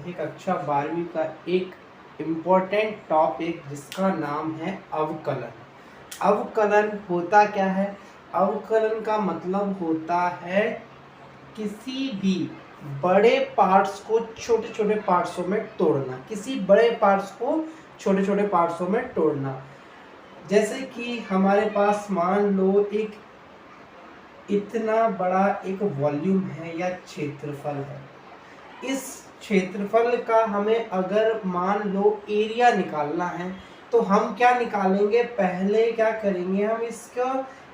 हैं कक्षा 12वीं का एक इम्पोर्टेंट टॉपिक जिसका नाम है अवकलन। अवकलन होता क्या है? अवकलन का मतलब होता है किसी भी बड़े पार्ट्स को छोटे छोटे पार्ट्सों में तोड़ना, किसी बड़े पार्ट्स को छोटे छोटे पार्ट्सों में तोड़ना। जैसे कि हमारे पास मान लो एक इतना बड़ा एक वॉल्यूम है या क्षेत्रफल है। इस क्षेत्रफल का हमें अगर मान लो एरिया निकालना है तो हम क्या निकालेंगे? पहले क्या करेंगे, हम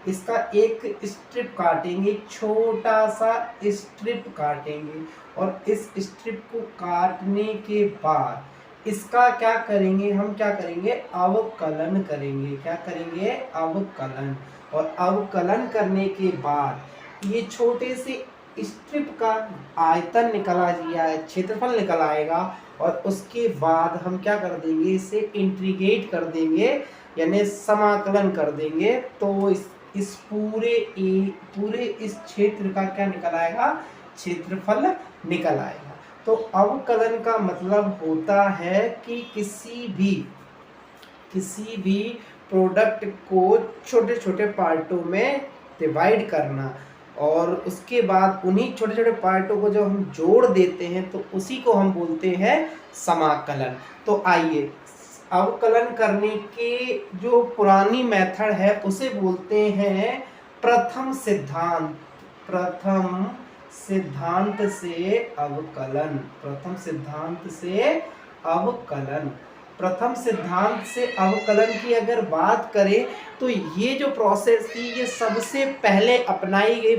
इसका एक स्ट्रिप काटेंगे, छोटा सा स्ट्रिप काटेंगे और इस स्ट्रिप को काटने के बाद इसका क्या करेंगे? हम क्या करेंगे? अवकलन करेंगे। क्या करेंगे? अवकलन। और अवकलन करने के बाद ये छोटे से स्ट्रिप का आयतन निकल आएगा, क्षेत्रफल निकल आएगा और उसके बाद हम क्या कर देंगे? इसे इंटीग्रेट कर देंगे यानी समाकलन कर देंगे तो इस पूरे इस क्षेत्र का क्या निकल आएगा? क्षेत्रफल निकल आएगा। तो अवकलन का मतलब होता है कि किसी भी प्रोडक्ट को छोटे छोटे पार्टों में डिवाइड करना और उसके बाद उन्हीं छोटे छोटे पार्टों को जब हम जोड़ देते हैं तो उसी को हम बोलते हैं समाकलन। तो आइए, अवकलन करने के जो पुरानी मेथड है उसे बोलते हैं प्रथम सिद्धांत। प्रथम सिद्धांत से अवकलन। प्रथम सिद्धांत से अवकलन। प्रथम सिद्धांत से अवकलन की अगर बात करें तो ये जो प्रोसेस थी ये सबसे पहले अपनाई गई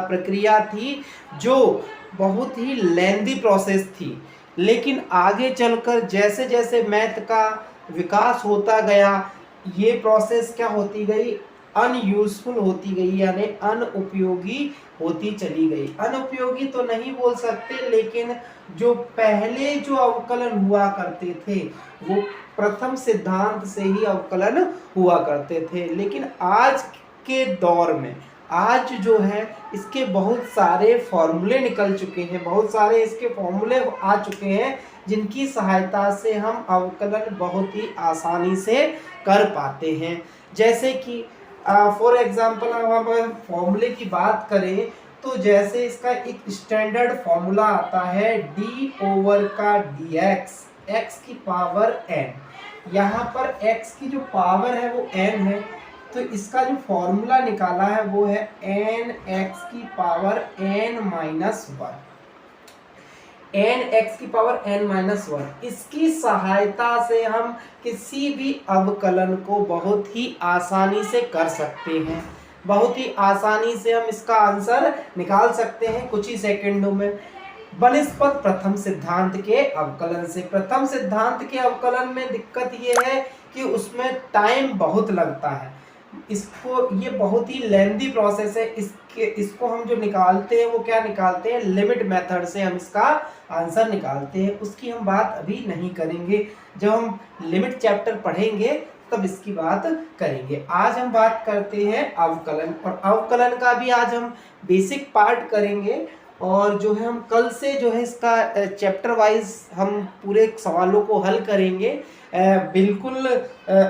प्रक्रिया थी जो बहुत ही लेंदी प्रोसेस थी। लेकिन आगे चलकर जैसे जैसे मैथ का विकास होता गया ये प्रोसेस क्या होती गई? अनयूजफुल होती गई यानी अनुपयोगी होती चली गई। अनुपयोगी तो नहीं बोल सकते, लेकिन जो पहले जो अवकलन हुआ करते थे वो प्रथम सिद्धांत से ही अवकलन हुआ करते थे। लेकिन आज के दौर में आज जो है इसके बहुत सारे फॉर्मूले निकल चुके हैं, बहुत सारे इसके फॉर्मूले आ चुके हैं जिनकी सहायता से हम अवकलन बहुत ही आसानी से कर पाते हैं। जैसे कि फॉर एग्जांपल हम फॉर्मूले की बात करें तो जैसे इसका एक स्टैंडर्ड फॉर्मूला आता है डी ओवर का डी एक्स की पावर n। यहाँ पर x की जो पावर है वो n है तो इसका जो फॉर्मूला निकाला है वो है n x की power n minus 1। n x की पावर n माइनस 1। इसकी सहायता से हम किसी भी अवकलन को बहुत ही आसानी से कर सकते हैं। बहुत ही आसानी से हम इसका आंसर निकाल सकते हैं कुछ ही सेकंडों में बनिस्पत प्रथम सिद्धांत के अवकलन से। प्रथम सिद्धांत के अवकलन में दिक्कत ये है कि उसमें टाइम बहुत लगता है। ये बहुत ही लेंदी प्रोसेस है। इसको हम जो निकालते हैं वो क्या निकालते हैं? लिमिट मेथड से हम इसका आंसर निकालते हैं। उसकी हम बात अभी नहीं करेंगे, जब हम लिमिट चैप्टर पढ़ेंगे तब इसकी बात करेंगे। आज हम बात करते हैं अवकलन, और अवकलन का भी आज हम बेसिक पार्ट करेंगे और जो है हम कल से जो है इसका चैप्टर वाइज हम पूरे सवालों को हल करेंगे बिल्कुल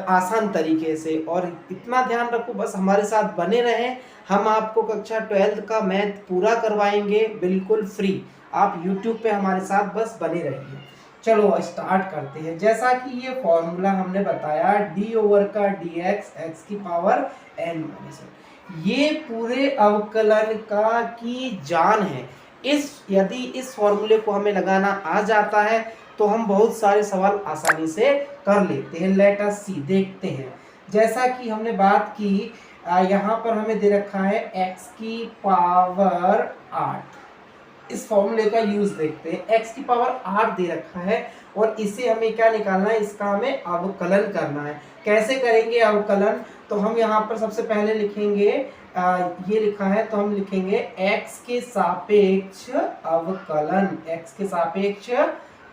आसान तरीके से। और इतना ध्यान रखो, बस हमारे साथ बने रहें। हम आपको कक्षा 12th का मैथ पूरा करवाएंगे बिल्कुल फ्री। आप YouTube पे हमारे साथ बस बने रहिए। चलो स्टार्ट करते हैं। जैसा कि ये फॉर्मूला हमने बताया डी ओवर का डी एक्स की पावर n माइनस 1, ये पूरे अवकलन का की जान है। यदि इस फॉर्मूले को हमें लगाना आ जाता है तो हम बहुत सारे सवाल आसानी से कर लेते हैं। लेट अस सी, देखते हैं। जैसा कि हमने बात की यहाँ पर हमें दे रखा है x की पावर 8। इस फॉर्मूले का यूज देखते हैं। x की पावर 8 दे रखा है और इसे हमें क्या निकालना है? इसका हमें अवकलन करना है। कैसे करेंगे अवकलन? तो हम यहाँ पर सबसे पहले लिखेंगे ये लिखा है तो हम लिखेंगे x के सापेक्ष अवकलन। x के सापेक्ष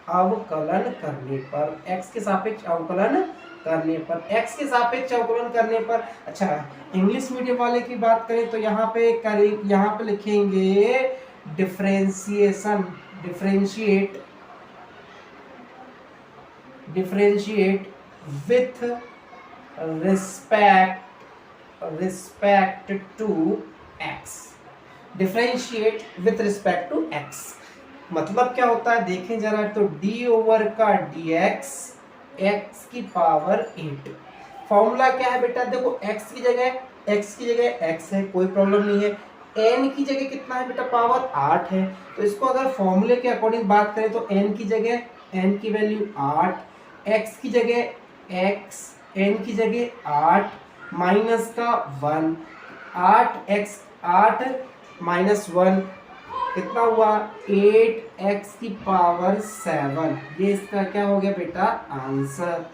अवकलन करने पर, x के सापेक्ष अवकलन करने पर, x के सापेक्ष अवकलन करने पर। अच्छा, इंग्लिश मीडियम वाले की बात करें तो यहाँ पे लिखेंगे differentiate differentiate with respect to x. Differentiate with respect to x मतलब क्या होता है देखें जरा, तो डी ओवर का डी एक्स एक्स की पावर 8। फॉर्मूला क्या है बेटा, देखो x की जगह x है, कोई प्रॉब्लम नहीं है। n की जगह कितना है बेटा, पावर 8 है। तो इसको अगर फॉर्मूले के अकॉर्डिंग बात करें तो n की जगह n की वैल्यू 8, x की जगह x, n की जगह 8 माइनस का 1, 8x 8 माइनस 1 कितना हुआ, 8x की पावर 7। ये इसका क्या हो गया बेटा, आंसर।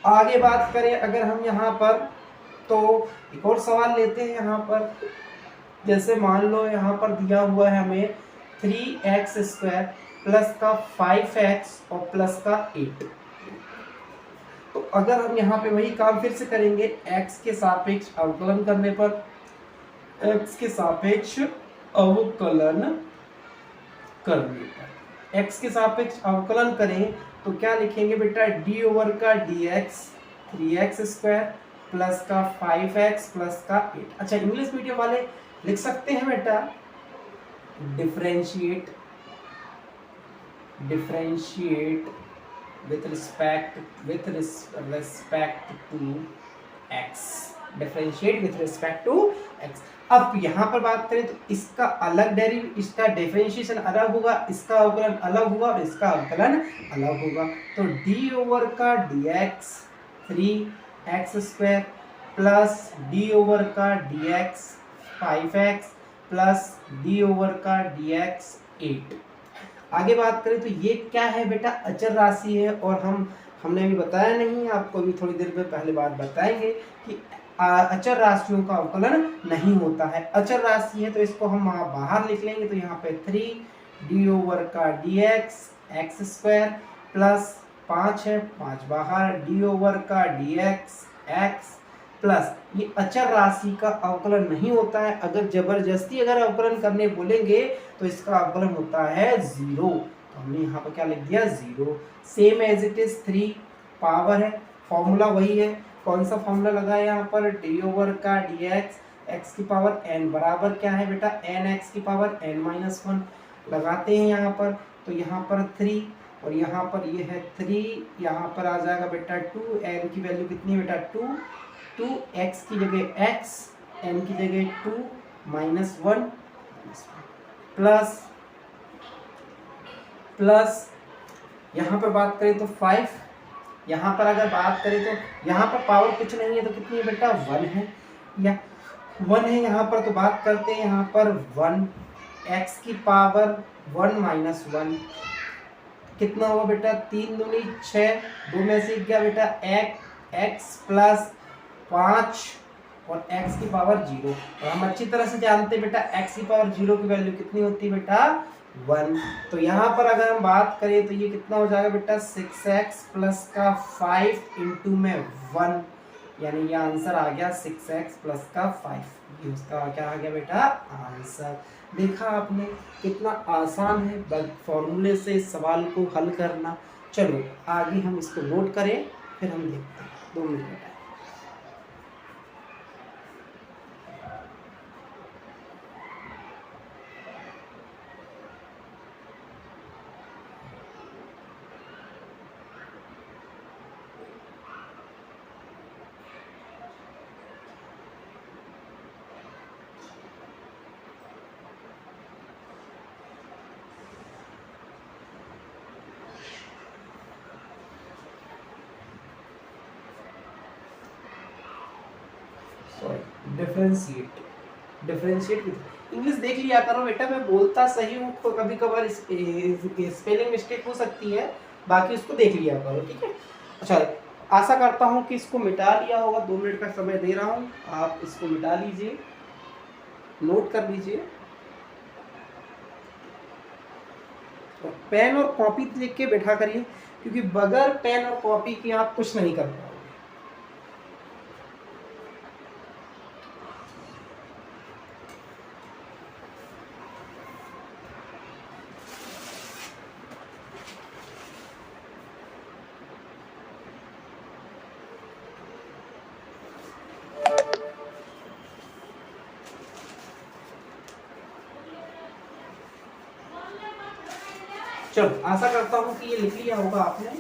आगे बात करें अगर हम यहाँ पर, तो एक और सवाल लेते हैं यहाँ पर। जैसे मान लो यहाँ पर दिया हुआ है हमें 3x² प्लस का 5x और प्लस का 8। तो अगर हम यहाँ पे वही काम फिर से करेंगे, x के सापेक्ष अवकलन करने पर, x के सापेक्ष अवकलन करने पर, x के सापेक्ष अवकलन करें तो क्या लिखेंगे बेटा, d ओवर का dx 3x² प्लस का 5x प्लस का 8। अच्छा इंग्लिश मीडियम वाले लिख सकते हैं बेटा, differentiate with respect to x, differentiate with respect to x। अब यहाँ पर बात करें तो इसका अलग इसका डिफरेंशिएशन अलग होगा, इसका अवकलन अलग होगा और इसका अवकलन अलग होगा। तो d ओवर का dx 3x² plus d over का dx 5x plus d over का dx 8। आगे बात करें तो ये क्या है बेटा, अचर राशि है। और हमने अभी बताया नहीं, आपको अभी थोड़ी देर में पहले बात बताएंगे कि अचर राशियों का अवकलन नहीं होता है। अचर राशि है तो इसको हम वहाँ बाहर लिख लेंगे। तो यहाँ पे 3d ओवर का dx x² प्लस 5 है, 5 बाहर, d ओवर का dx x प्लस, ये अचर राशि का अवकलन नहीं होता है। अगर जबरदस्ती अगर अवकलन करने बोलेंगे तो इसका अवकलन होता है 0। तो हमने यहाँ पर क्या लिख दिया, 0। Same as it is 3 power है, फॉर्मूला वही है। कौन सा फॉर्मूला लगा है यहाँ पर, d ओवर का dx x की पावर n बराबर क्या है बेटा, n x की पावर n-1 लगाते हैं यहाँ पर। तो यहाँ पर 3 और यहाँ पर ये है 3, यहाँ पर आ जाएगा बेटा 2, n की वैल्यू कितनी है बेटा 2, 2x की जगह x, n की जगह 2 -1 प्लस यहाँ पर बात करें तो 5, यहाँ पर अगर बात करें तो यहाँ पर पावर कुछ नहीं है तो कितनी है बेटा 1 है, या 1 है यहाँ पर। तो बात करते हैं यहाँ पर 1x की पावर 1 - 1 कितना हुआ बेटा, 3 दूनी 6, 2 में से क्या बेटा x प्लस 5 और x की पावर 0। और हम अच्छी तरह से जानते हैं बेटा x की पावर 0 की वैल्यू कितनी होती है बेटा 1। तो यहाँ पर अगर हम बात करें तो ये कितना हो जाएगा बेटा 6x प्लस का 5 इंटू में 1, यानी ये आंसर आ गया 6x प्लस का 5। ये उसका क्या आ गया बेटा आंसर। देखा आपने कितना आसान है फॉर्मूले से इस सवाल को हल करना। चलो आगे हम इसको नोट करें फिर हम देखते हैं, 2 मिनट बेटा। डिफरेंशिएट इंग्लिश देख लिया करो बेटा, मैं बोलता सही हूँ तो कभी कभार स्पेलिंग मिस्टेक हो सकती है, बाकी उसको देख लिया करो, ठीक है। अच्छा आशा करता हूँ कि इसको मिटा लिया होगा, 2 मिनट का समय दे रहा हूँ, आप इसको मिटा लीजिए, नोट कर लीजिए। पेन और कॉपी लिख के बैठा करिए, क्योंकि बगैर पेन और कॉपी के आप कुछ नहीं कर पाओगे। चलो आशा करता हूँ कि ये लिख लिया होगा आपने।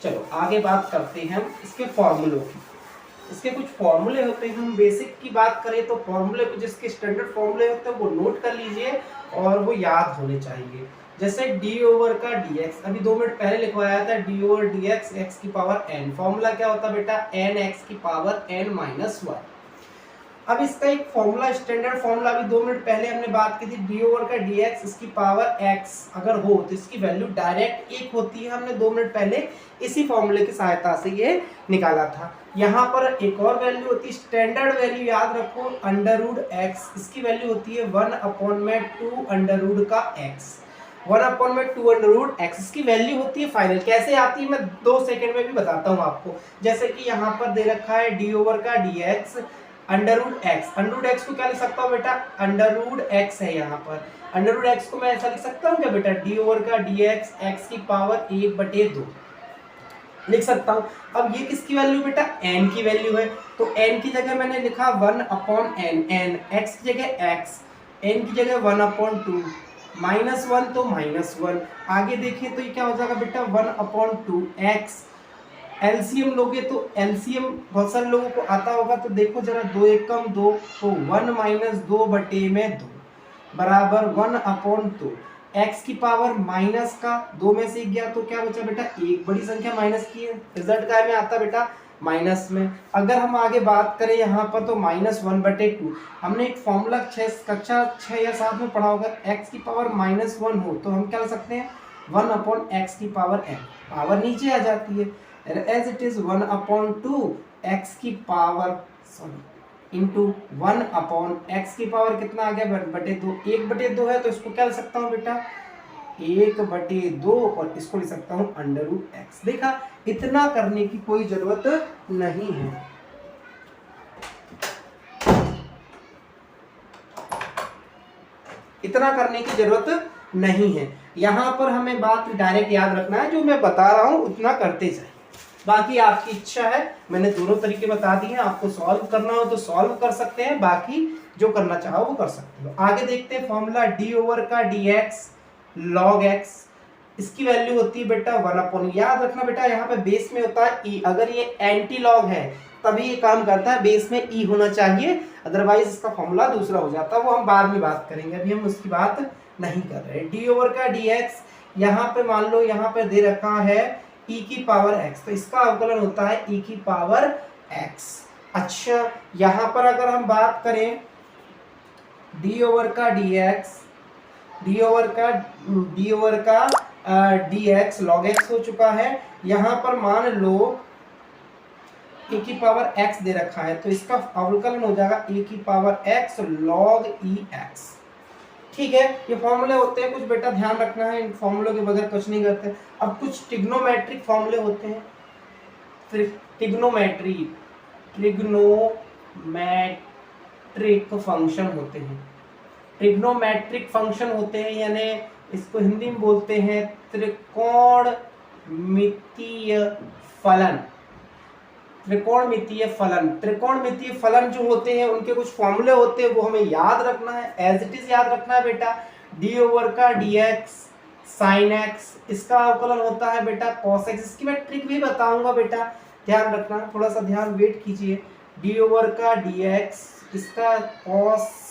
चलो आगे बात करते हैं हम इसके फॉर्मूलों की। इसके कुछ फॉर्मूले होते हैं, हम बेसिक की बात करें तो फॉर्मूले को जिसके स्टैंडर्ड फॉर्मूले होते हैं वो नोट कर लीजिए और वो याद होने चाहिए। जैसे डी ओवर का डी एक्स, अभी 2 मिनट पहले लिखवाया था, D over D x x की पावर एन। फॉर्मूला क्या होता है बेटा, एन एक्स की पावर एन माइनस वन। अब इसका एक फॉर्मूला, स्टैंडर्ड फॉर्मूला अभी 2 मिनट पहले हमने बात की थी, डी ओवर का डी एक्स इसकी पावर एक्स अगर हो तो इसकी वैल्यू डायरेक्ट एक होती है। हमने 2 मिनट पहले इसी फॉर्मूले की सहायता से ये निकाला था। यहाँ पर एक और वैल्यू होती है, स्टैंडर्ड वैल्यू याद रखो, अंडर रूट एक्स, इसकी वैल्यू होती है 1/2 अंडर रूट का एक्स। 1/2 अंडर रूट एक्स इसकी वैल्यू होती है फाइनल। कैसे आती है मैं 2 सेकंड में भी बताता हूँ आपको। जैसे कि यहाँ पर दे रखा है डी ओवर का d x under root x. Under root x को क्या लिख सकता हूँ बेटा, अंडर रूट एक्स है यहाँ पर। अंडर रूट एक्स को मैं ऐसा लिख सकता हूँ क्या बेटा, डी ओवर का डी एक्स एक्स की पावर 1/2 लिख सकता हूँ। अब ये किसकी वैल्यू बेटा, n की वैल्यू है, तो n की जगह मैंने लिखा 1/n, n x की जगह x, n की जगह 1/2, -1 तो -1। आगे देखें तो ये क्या हो जाएगा बेटा, 1/2 x। एलसीएम लोगे तो एलसीएम बहुत सारे लोगों को आता होगा, तो देखो जरा 2 एकम 2, तो 1 - 2/2 बराबर 1/2। एक्स की पावर माइनस का 2 में से 1 गया तो क्या बचा बेटा, एक बड़ी संख्या माइनस की है, रिजल्ट काय में आता बेटा, माइनस में। अगर हम आगे बात करें यहाँ पर तो -1/2। हमने एक फॉर्मूला कक्षा 6 या 7 में पढ़ा होगा, एक्स की पावर -1 हो तो हम क्या कर सकते हैं, 1/x की पावर n, पावर नीचे आ जाती है, एज इट इज 1/2 एक्स की पावर इंटू 1/x की पावर कितना आ गया, 1/2। 1/2 है तो इसको क्या लिख सकता हूँ बेटा, 1/2, और इसको लिख सकता हूँ अंडर रूट एक्स। देखा, इतना करने की कोई जरूरत नहीं है। इतना करने की जरूरत नहीं है। यहाँ पर हमें बात डायरेक्ट याद रखना है, जो मैं बता रहा हूँ उतना करते जाए, बाकी आपकी इच्छा है। मैंने दोनों तरीके बता दिए हैं, आपको सॉल्व करना हो तो सॉल्व कर सकते हैं, बाकी जो करना चाहो वो कर सकते हो। आगे देखते हैं फॉर्मूला, डी ओवर का डी एक्स लॉग एक्स, इसकी वैल्यू होती है बेटा 1/, याद रखना बेटा यहाँ पे बेस में होता है ई, अगर ये एंटी लॉग है तभी ये काम करता है, बेस में ई होना चाहिए, अदरवाइज इसका फॉर्मूला दूसरा हो जाता है, वो हम बाद में बात करेंगे, अभी हम उसकी बात नहीं कर रहे। डी ओवर का डी एक्स, यहाँ पे मान लो यहाँ पे दे रखा है e की पावर x, तो इसका अवकलन होता है e की पावर x। अच्छा, यहाँ पर अगर हम बात करें d ओवर का dx, d ओवर का dx log x हो चुका है, यहाँ पर मान लो e की पावर x दे रखा है, तो इसका अवकलन हो जाएगा e की पावर x log ex। ठीक है, ये फॉर्मूले होते हैं कुछ, बेटा ध्यान रखना है, इन फॉर्मूलों के बगैर कुछ नहीं करते। अब कुछ ट्रिग्नोमेट्रिक फॉर्मूले होते हैं, ट्रिग्नोमेट्रिक फंक्शन होते हैं, ट्रिग्नोमेट्रिक फंक्शन होते हैं, यानी इसको हिंदी में बोलते हैं त्रिकोणमितीय फलन। त्रिकोणमितीय फलन, त्रिकोणमितीय फलन जो होते हैं उनके कुछ फॉर्मूले होते हैं, वो हमें याद रखना है, एज इट इज याद रखना है बेटा। डी ओवर का डी एक्स साइन एक्स, इसका अवकलन होता है बेटा कॉस एक्स। इसकी मैं ट्रिक भी बताऊंगा बेटा, ध्यान रखना, थोड़ा सा ध्यान वेट कीजिए। डी ओवर का डी एक्स, इसका कॉस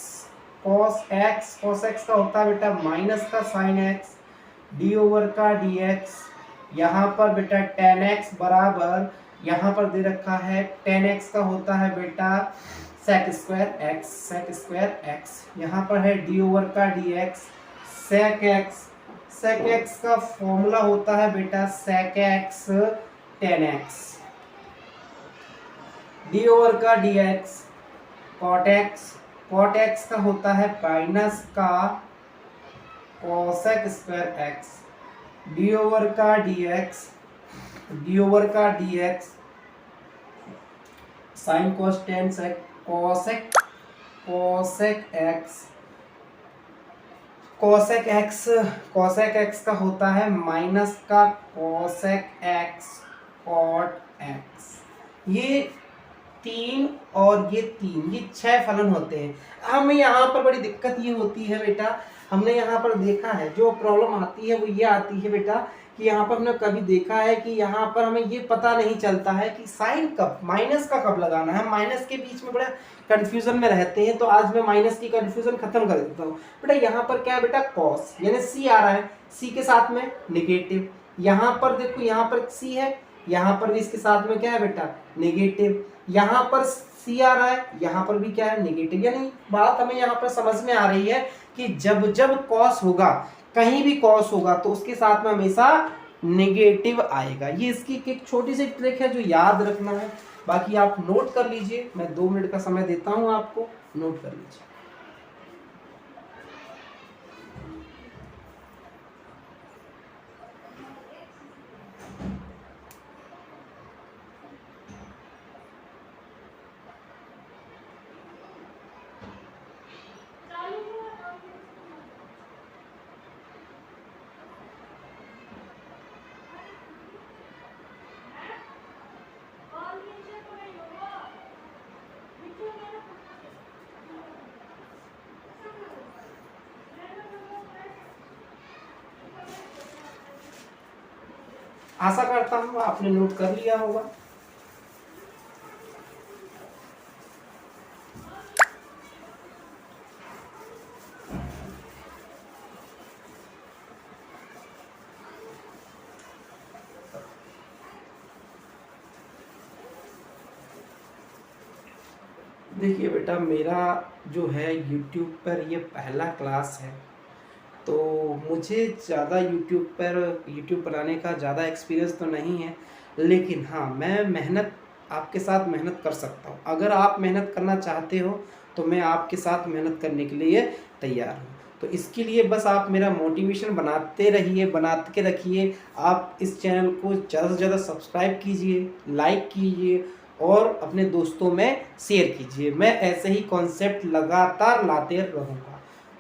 एक्स का होता है बेटा माइनस का साइन एक्स। डी ओवर का डी एक्स, यहाँ पर बेटा टेन एक्स बराबर, यहाँ पर दे रखा है टेन एक्स का होता है बेटा सेक स्क्वायर एक्स। यहाँ पर है डी ओवर का डी एक्स सेक एक्स का फॉर्मूला होता है बेटा sec x tan x. D over का डी एक्स कॉट एक्स का होता है माइनस का cosec square x. D over का d x sine cos tan sec cosec x का होता है माइनस का कोसेक एक्स कॉट एक्स। ये 3 और ये 3, ये 6 फलन होते हैं। हमें यहाँ पर बड़ी दिक्कत ये होती है बेटा, हमने यहाँ पर देखा है जो प्रॉब्लम आती है वो ये आती है बेटा कि यहाँ पर हमने कभी देखा है कि यहाँ पर हमें ये पता नहीं चलता है कि साइन कब, माइनस का कब लगाना है। माइनस के बीच में बड़ा कंफ्यूजन में रहते हैं, तो आज मैं माइनस की कंफ्यूजन खत्म कर देता हूँ। बेटा यहाँ पर क्या है बेटा, कॉस यानी सी आ रहा है, सी के साथ में निगेटिव। यहाँ पर देखो, यहाँ पर सी है, यहाँ पर भी इसके साथ में क्या है बेटा, निगेटिव। यहाँ पर सी आ रहा है, यहाँ पर भी क्या है, निगेटिव। यानी बात हमें यहाँ पर समझ में आ रही है कि जब जब कॉस होगा, कहीं भी कॉस होगा, तो उसके साथ में हमेशा नेगेटिव आएगा। ये इसकी एक छोटी सी ट्रिक है जो याद रखना है, बाकी आप नोट कर लीजिए। मैं 2 मिनट का समय देता हूं आपको, नोट कर लीजिए। आशा करता हूँ आपने नोट कर लिया होगा। देखिए बेटा, मेरा जो है YouTube पर ये पहला क्लास है, तो मुझे ज़्यादा यूट्यूब बनाने का ज़्यादा एक्सपीरियंस तो नहीं है, लेकिन हाँ, मैं मेहनत आपके साथ मेहनत कर सकता हूँ। अगर आप मेहनत करना चाहते हो तो मैं आपके साथ मेहनत करने के लिए तैयार हूँ। तो इसके लिए बस आप मेरा मोटिवेशन बनाते रहिए, बना के रखिए। आप इस चैनल को ज़्यादा से ज़्यादा सब्सक्राइब कीजिए, लाइक कीजिए और अपने दोस्तों में शेयर कीजिए। मैं ऐसे ही कॉन्सेप्ट लगातार लाते रहूँगा।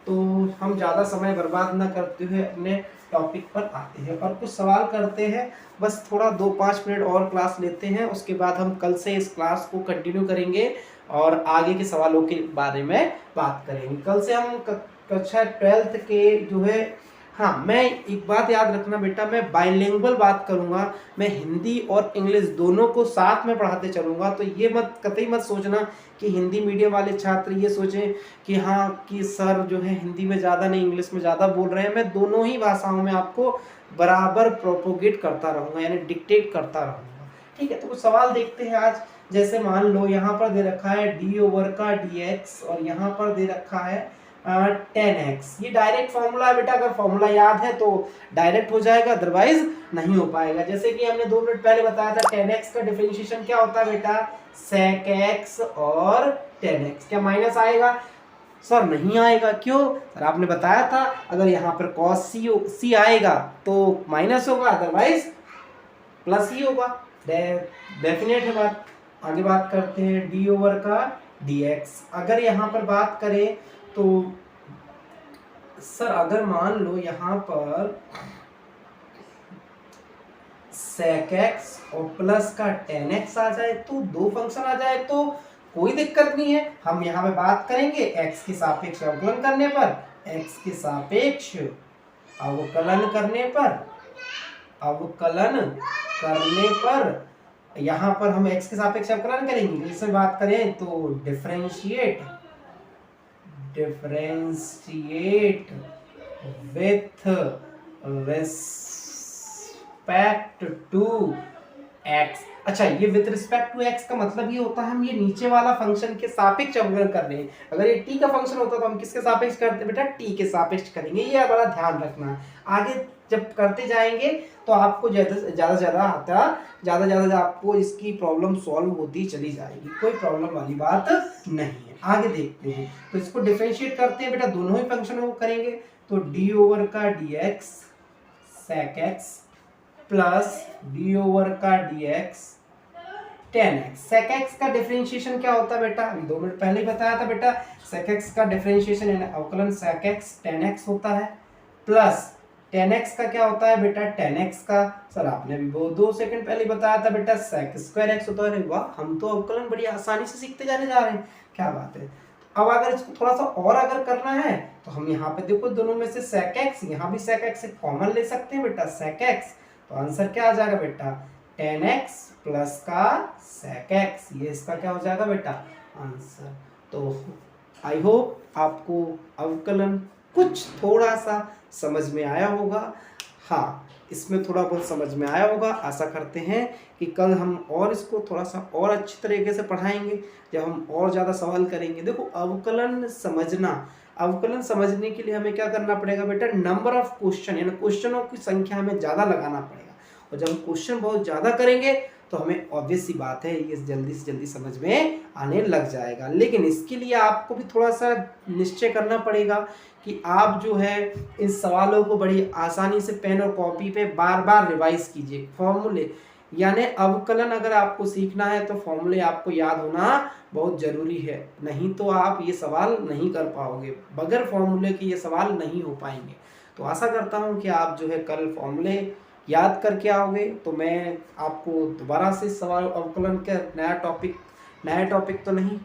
तो हम ज़्यादा समय बर्बाद ना करते हुए अपने टॉपिक पर आते हैं और कुछ सवाल करते हैं। बस थोड़ा 2-5 मिनट और क्लास लेते हैं, उसके बाद हम कल से इस क्लास को कंटिन्यू करेंगे और आगे के सवालों के बारे में बात करेंगे। कल से हम कक्षा 12th के जो है, हाँ, मैं एक बात याद रखना बेटा, मैं बाइलिंगुअल बात करूँगा। मैं हिंदी और इंग्लिश दोनों को साथ में पढ़ाते चलूँगा। तो ये कतई मत सोचना कि हिंदी मीडियम वाले छात्र ये सोचें कि हाँ कि सर जो है हिंदी में ज़्यादा नहीं इंग्लिश में ज़्यादा बोल रहे हैं। मैं दोनों ही भाषाओं में आपको बराबर प्रोपोगेट करता रहूँगा, यानी डिक्टेट करता रहूँगा। ठीक है, तो कुछ सवाल देखते हैं आज। जैसे मान लो यहाँ पर दे रखा है d/का dx और यहाँ पर दे रखा है 10x। ये डायरेक्ट फॉर्मूला है बेटा, अगर फॉर्मूला याद है तो डायरेक्ट हो जाएगा, अदरवाइज नहीं हो पाएगा। जैसे कि हमने 2 मिनट पहले बताया था, 10x का डिफरेंशिएशन क्या होता है बेटा, sec x और 10x। क्या माइनस आएगा? सर नहीं आएगा। क्यों? सर आपने बताया था अगर यहाँ पर cos c आएगा तो माइनस होगा, अदरवाइज प्लस ही होगा। डेफिनेट है बात। आगे बात करते हैं d/का dx। अगर यहाँ पर बात करें तो सर अगर मान लो यहाँ पर sec x और प्लस का 10x आ जाए, तो 2 फंक्शन आ जाए तो कोई दिक्कत नहीं है। हम यहाँ पे बात करेंगे x के सापेक्ष अवकलन करने पर, x के सापेक्ष अवकलन करने पर यहाँ पर हम x के सापेक्ष अवकलन करेंगे। इसमें बात करें तो differentiate with respect to x। अच्छा, ये विथ रिस्पेक्ट टू x का मतलब ये होता है हम ये नीचे वाला फंक्शन के सापेक्ष अवकलन कर रहे हैं। अगर ये t का फंक्शन होता तो हम किसके सापेक्ष करते बेटा, t के सापेक्ष करेंगे। ये बड़ा ध्यान रखना। आगे जब करते जाएंगे तो आपको ज़्यादा आपको इसकी प्रॉब्लम सॉल्व होती चली जाएगी, कोई प्रॉब्लम वाली बात नहीं है। आगे देखते हैं, तो इसको डिफरेंशिएट करते हैं बेटा, दोनों ही फंक्शन को करेंगे। तो d/का dx sec x प्लस d/का dx 10x। sec x का डिफरेंशिएशन क्या होता है बेटा, अभी 2 मिनट पहले ही बताया था बेटा। sec x का डिफरेंशिएशन यानी अवकलन sec x 10x होता है, प्लस 10x का क्या होता है बेटा, 10x का सर आपने भी वो 2 सेकंड पहले बताया था बेटा sec² x होता है। वाह, हम तो अवकलन बड़ी आसानी से सीखते जाने जा रहे हैं, क्या बात है। अब अगर इसको थोड़ा सा और अगर करना है तो हम यहाँ पे देखो दोनों में से sec x, यहाँ भी sec x से कॉमन ले सकते हैं बेटा sec x, तो आंसर क्या आ जाएगा बेटा tan x प्लस का sec x, ये इसका क्या हो जाएगा बेटा आंसर। तो आई होप आपको अवकलन कुछ थोड़ा सा समझ में आया होगा। हाँ, इसमें थोड़ा बहुत समझ में आया होगा। आशा करते हैं कि कल हम और इसको थोड़ा सा और अच्छी तरीके से पढ़ाएंगे, जब हम और ज़्यादा सवाल करेंगे। देखो अवकलन समझने के लिए हमें क्या करना पड़ेगा बेटा, नंबर ऑफ क्वेश्चन, यानी क्वेश्चनों की संख्या हमें ज़्यादा लगाना पड़ेगा। और जब हम क्वेश्चन बहुत ज़्यादा करेंगे तो हमें ऑब्वियस सी बात है ये जल्दी से जल्दी समझ में आने लग जाएगा। लेकिन इसके लिए आपको भी थोड़ा सा निश्चय करना पड़ेगा कि आप जो है इन सवालों को बड़ी आसानी से पेन और कॉपी पे बार बार रिवाइज कीजिए। फॉर्मूले यानी अवकलन अगर आपको सीखना है तो फॉर्मूले आपको याद होना बहुत ज़रूरी है, नहीं तो आप ये सवाल नहीं कर पाओगे, बगैर फॉर्मूले के ये सवाल नहीं हो पाएंगे। तो आशा करता हूँ कि आप जो है कल फॉर्मूले याद करके आओगे। तो मैं आपको दोबारा से सवाल अवकलन का नया टॉपिक तो नहीं,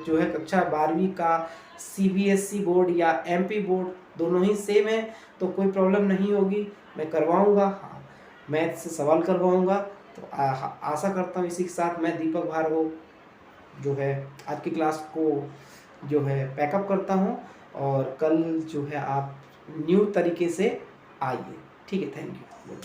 जो है कक्षा 12वीं का CBSE बोर्ड या MP बोर्ड दोनों ही सेम है, तो कोई प्रॉब्लम नहीं होगी, मैं करवाऊँगा। हाँ, मैथ से सवाल करवाऊँगा। तो आशा करता हूँ इसी के साथ मैं दीपक भार्गव जो है आज की क्लास को जो है पैकअप करता हूँ, और कल जो है आप न्यू तरीके से आइए। ठीक है, थैंक यू।